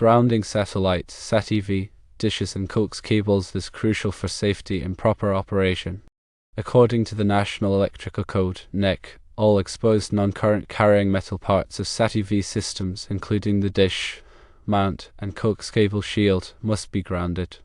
Grounding satellites, SAT-TV, dishes and coax cables is crucial for safety and proper operation. According to the National Electrical Code, NEC, all exposed non-current carrying metal parts of SAT-TV systems, including the dish, mount, and coax cable shield, must be grounded.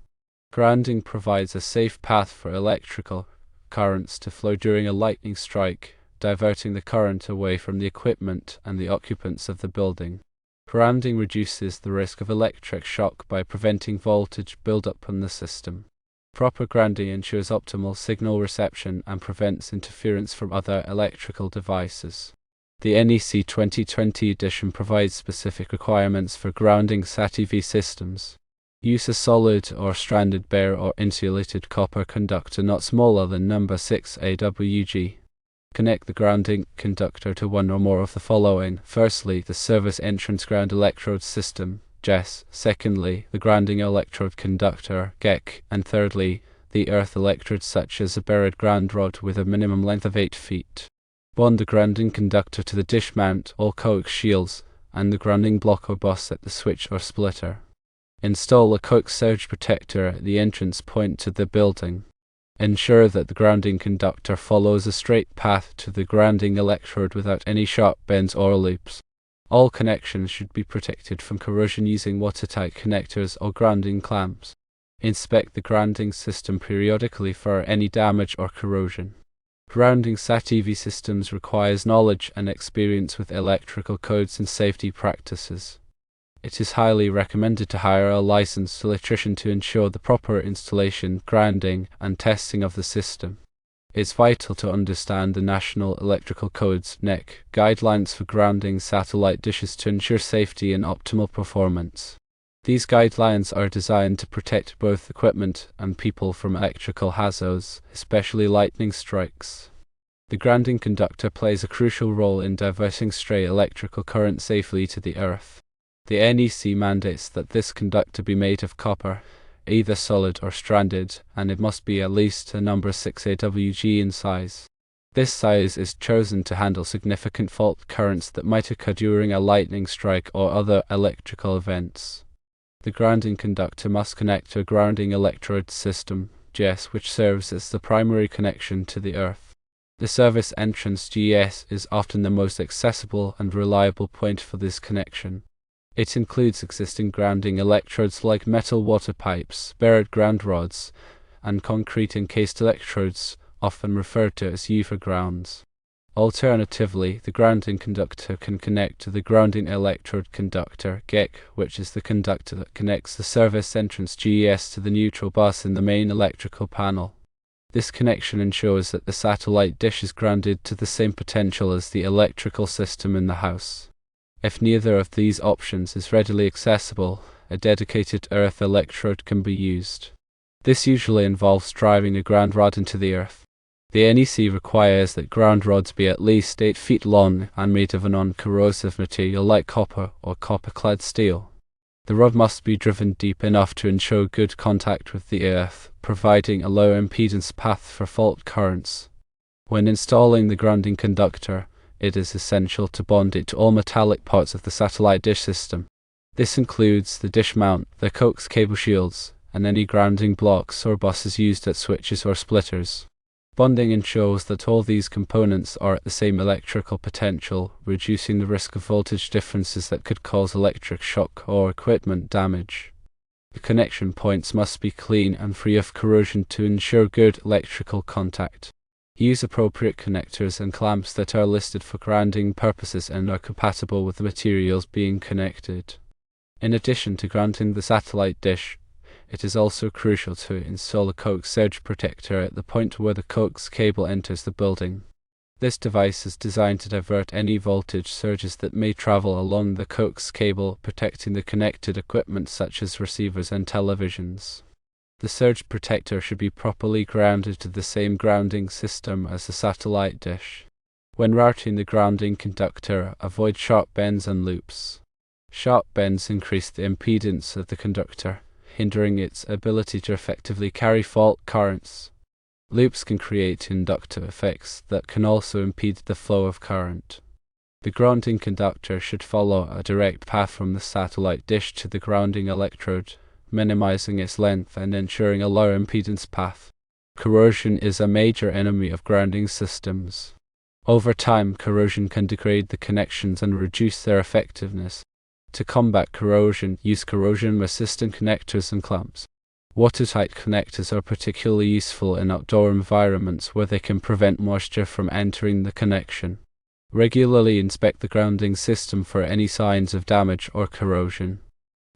Grounding provides a safe path for electrical currents to flow during a lightning strike, diverting the current away from the equipment and the occupants of the building. Grounding reduces the risk of electric shock by preventing voltage buildup on the system. Proper grounding ensures optimal signal reception and prevents interference from other electrical devices. The NEC 2020 edition provides specific requirements for grounding SAT-TV systems. Use a solid or stranded bare or insulated copper conductor not smaller than number 6 AWG. Connect the grounding conductor to one or more of the following. Firstly, the service entrance ground electrode system, GES. Secondly, the grounding electrode conductor, GEC. And thirdly, the earth electrode such as a buried ground rod with a minimum length of 8 feet. Bond the grounding conductor to the dish mount, all coax shields, and the grounding block or bus at the switch or splitter. Install a coax surge protector at the entrance point to the building. Ensure that the grounding conductor follows a straight path to the grounding electrode without any sharp bends or loops. All connections should be protected from corrosion using watertight connectors or grounding clamps. Inspect the grounding system periodically for any damage or corrosion. Grounding SAT-TV systems requires knowledge and experience with electrical codes and safety practices. It is highly recommended to hire a licensed electrician to ensure the proper installation, grounding, and testing of the system. It's vital to understand the National Electrical Code's NEC guidelines for grounding satellite dishes to ensure safety and optimal performance. These guidelines are designed to protect both equipment and people from electrical hazards, especially lightning strikes. The grounding conductor plays a crucial role in diverting stray electrical current safely to the earth. The NEC mandates that this conductor be made of copper, either solid or stranded, and it must be at least a number 6 AWG in size. This size is chosen to handle significant fault currents that might occur during a lightning strike or other electrical events. The grounding conductor must connect to a grounding electrode system, GES, which serves as the primary connection to the earth. The service entrance GES is often the most accessible and reliable point for this connection. It includes existing grounding electrodes like metal water pipes, buried ground rods, and concrete encased electrodes, often referred to as UFA grounds. Alternatively, the grounding conductor can connect to the grounding electrode conductor, GEC, which is the conductor that connects the service entrance GES to the neutral bus in the main electrical panel. This connection ensures that the satellite dish is grounded to the same potential as the electrical system in the house. If neither of these options is readily accessible, a dedicated earth electrode can be used. This usually involves driving a ground rod into the earth. The NEC requires that ground rods be at least 8 feet long and made of a non-corrosive material like copper or copper-clad steel. The rod must be driven deep enough to ensure good contact with the earth, providing a low impedance path for fault currents. When installing the grounding conductor, it is essential to bond it to all metallic parts of the satellite dish system. This includes the dish mount, the coax cable shields, and any grounding blocks or buses used at switches or splitters. Bonding ensures that all these components are at the same electrical potential, reducing the risk of voltage differences that could cause electric shock or equipment damage. The connection points must be clean and free of corrosion to ensure good electrical contact. Use appropriate connectors and clamps that are listed for grounding purposes and are compatible with the materials being connected. In addition to grounding the satellite dish, it is also crucial to install a coax surge protector at the point where the coax cable enters the building. This device is designed to divert any voltage surges that may travel along the coax cable, protecting the connected equipment such as receivers and televisions. The surge protector should be properly grounded to the same grounding system as the satellite dish. When routing the grounding conductor, avoid sharp bends and loops. Sharp bends increase the impedance of the conductor, hindering its ability to effectively carry fault currents. Loops can create inductive effects that can also impede the flow of current. The grounding conductor should follow a direct path from the satellite dish to the grounding electrode, minimizing its length and ensuring a low impedance path. Corrosion is a major enemy of grounding systems. Over time, corrosion can degrade the connections and reduce their effectiveness. To combat corrosion, use corrosion-resistant connectors and clamps. Watertight connectors are particularly useful in outdoor environments where they can prevent moisture from entering the connection. Regularly inspect the grounding system for any signs of damage or corrosion.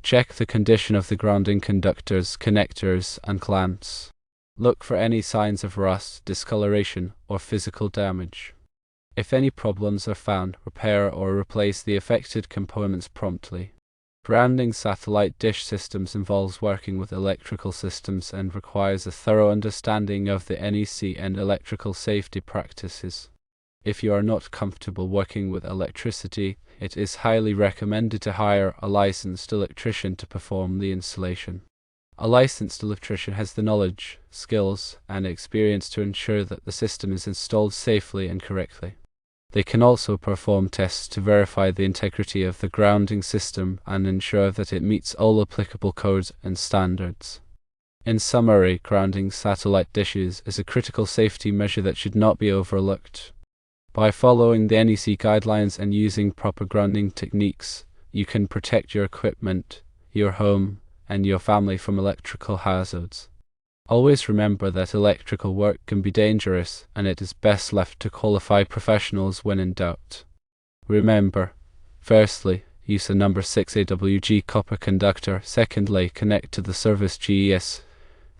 Check the condition of the grounding conductors, connectors, and clamps. Look for any signs of rust, discoloration, or physical damage. If any problems are found, repair or replace the affected components promptly. Grounding satellite dish systems involves working with electrical systems and requires a thorough understanding of the NEC and electrical safety practices. If you are not comfortable working with electricity, it is highly recommended to hire a licensed electrician to perform the installation. A licensed electrician has the knowledge, skills, and experience to ensure that the system is installed safely and correctly. They can also perform tests to verify the integrity of the grounding system and ensure that it meets all applicable codes and standards. In summary, grounding satellite dishes is a critical safety measure that should not be overlooked. By following the NEC guidelines and using proper grounding techniques, you can protect your equipment, your home, and your family from electrical hazards. Always remember that electrical work can be dangerous, and it is best left to qualified professionals when in doubt. Remember, firstly, use a number 6 AWG copper conductor. Secondly, connect to the service GES,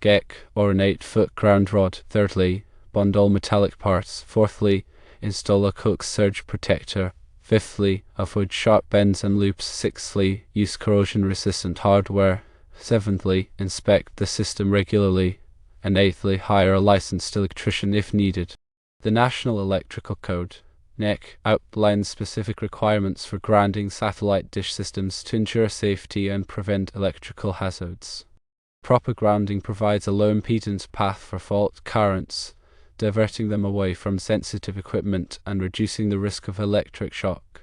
GEC, or an 8-foot ground rod. Thirdly, bond all metallic parts. Fourthly, install a coax surge protector. Fifthly, avoid sharp bends and loops. Sixthly, use corrosion-resistant hardware. Seventhly, inspect the system regularly. And eighthly, hire a licensed electrician if needed. The National Electrical Code, NEC, outlines specific requirements for grounding satellite dish systems to ensure safety and prevent electrical hazards. Proper grounding provides a low impedance path for fault currents, diverting them away from sensitive equipment and reducing the risk of electric shock.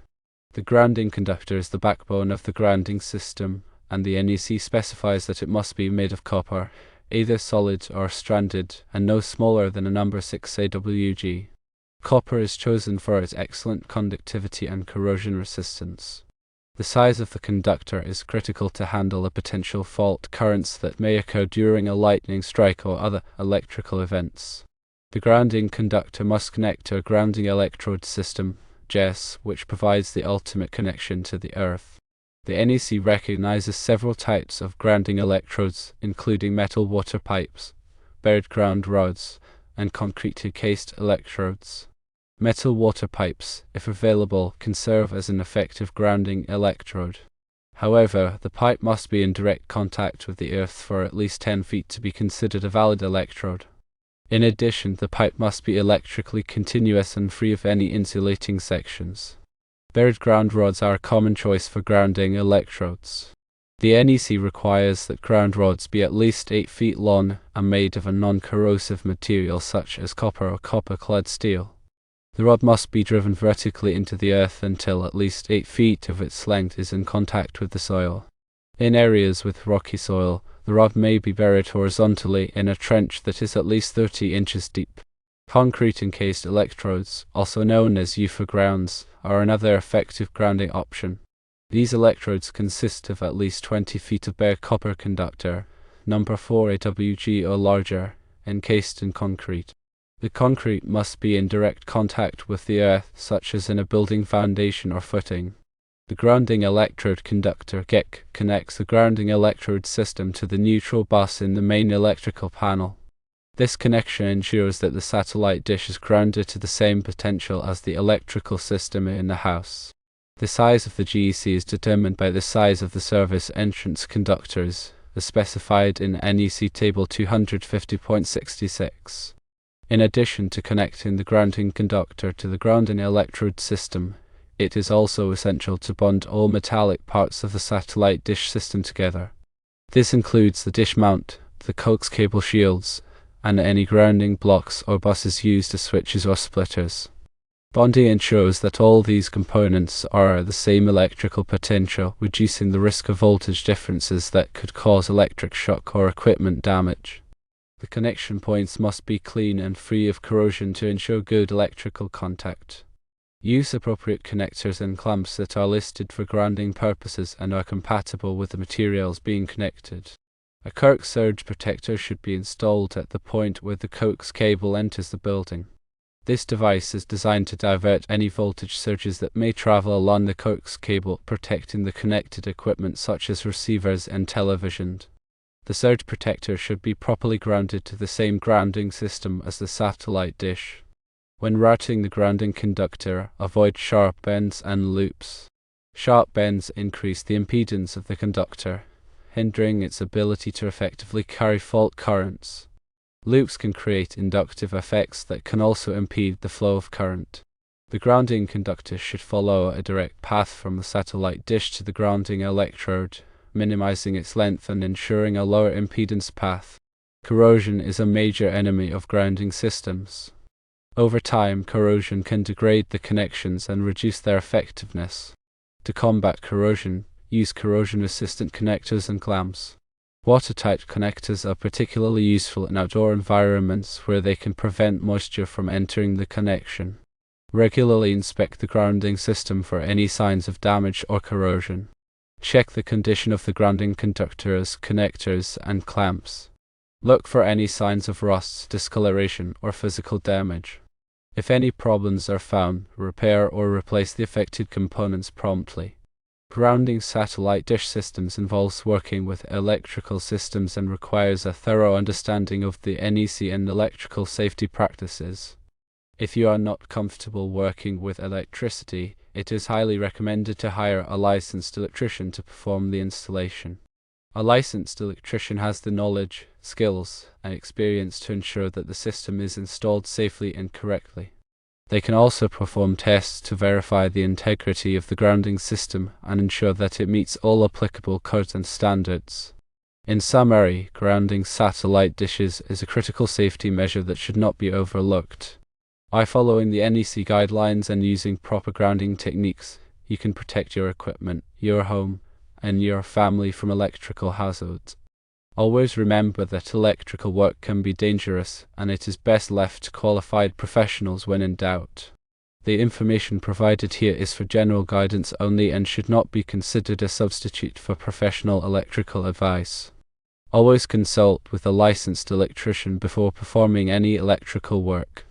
The grounding conductor is the backbone of the grounding system, and the NEC specifies that it must be made of copper, either solid or stranded, and no smaller than a number 6 AWG. Copper is chosen for its excellent conductivity and corrosion resistance. The size of the conductor is critical to handle the potential fault currents that may occur during a lightning strike or other electrical events. The grounding conductor must connect to a grounding electrode system, GES, which provides the ultimate connection to the earth. The NEC recognizes several types of grounding electrodes, including metal water pipes, buried ground rods, and concrete-encased electrodes. Metal water pipes, if available, can serve as an effective grounding electrode. However, the pipe must be in direct contact with the earth for at least 10 feet to be considered a valid electrode. In addition, the pipe must be electrically continuous and free of any insulating sections. Buried ground rods are a common choice for grounding electrodes. The NEC requires that ground rods be at least 8 feet long and made of a non-corrosive material such as copper or copper-clad steel. The rod must be driven vertically into the earth until at least 8 feet of its length is in contact with the soil. In areas with rocky soil, the rod may be buried horizontally in a trench that is at least 30 inches deep. Concrete-encased electrodes, also known as UFA grounds, are another effective grounding option. These electrodes consist of at least 20 feet of bare copper conductor, number 4 AWG or larger, encased in concrete. The concrete must be in direct contact with the earth, such as in a building foundation or footing. The grounding electrode conductor GEC connects the grounding electrode system to the neutral bus in the main electrical panel. This connection ensures that the satellite dish is grounded to the same potential as the electrical system in the house. The size of the GEC is determined by the size of the service entrance conductors, as specified in NEC Table 250.66. In addition to connecting the grounding conductor to the grounding electrode system, it is also essential to bond all metallic parts of the satellite dish system together. This includes the dish mount, the coax cable shields, and any grounding blocks or buses used as switches or splitters. Bonding ensures that all these components are the same electrical potential, reducing the risk of voltage differences that could cause electric shock or equipment damage. The connection points must be clean and free of corrosion to ensure good electrical contact. Use appropriate connectors and clamps that are listed for grounding purposes and are compatible with the materials being connected. A coax surge protector should be installed at the point where the coax cable enters the building. This device is designed to divert any voltage surges that may travel along the coax cable, protecting the connected equipment such as receivers and televisions. The surge protector should be properly grounded to the same grounding system as the satellite dish. When routing the grounding conductor, avoid sharp bends and loops. Sharp bends increase the impedance of the conductor, hindering its ability to effectively carry fault currents. Loops can create inductive effects that can also impede the flow of current. The grounding conductor should follow a direct path from the satellite dish to the grounding electrode, minimizing its length and ensuring a lower impedance path. Corrosion is a major enemy of grounding systems. Over time, corrosion can degrade the connections and reduce their effectiveness. To combat corrosion, use corrosion-resistant connectors and clamps. Watertight connectors are particularly useful in outdoor environments where they can prevent moisture from entering the connection. Regularly inspect the grounding system for any signs of damage or corrosion. Check the condition of the grounding conductors, connectors, and clamps. Look for any signs of rust, discoloration, or physical damage. If any problems are found, repair or replace the affected components promptly. Grounding satellite dish systems involves working with electrical systems and requires a thorough understanding of the NEC and electrical safety practices. If you are not comfortable working with electricity, it is highly recommended to hire a licensed electrician to perform the installation. A licensed electrician has the knowledge, skills, and experience to ensure that the system is installed safely and correctly. They can also perform tests to verify the integrity of the grounding system and ensure that it meets all applicable codes and standards. In summary, grounding satellite dishes is a critical safety measure that should not be overlooked. By following the NEC guidelines and using proper grounding techniques, you can protect your equipment, your home, and your family from electrical hazards. Always remember that electrical work can be dangerous, and it is best left to qualified professionals when in doubt. The information provided here is for general guidance only and should not be considered a substitute for professional electrical advice. Always consult with a licensed electrician before performing any electrical work.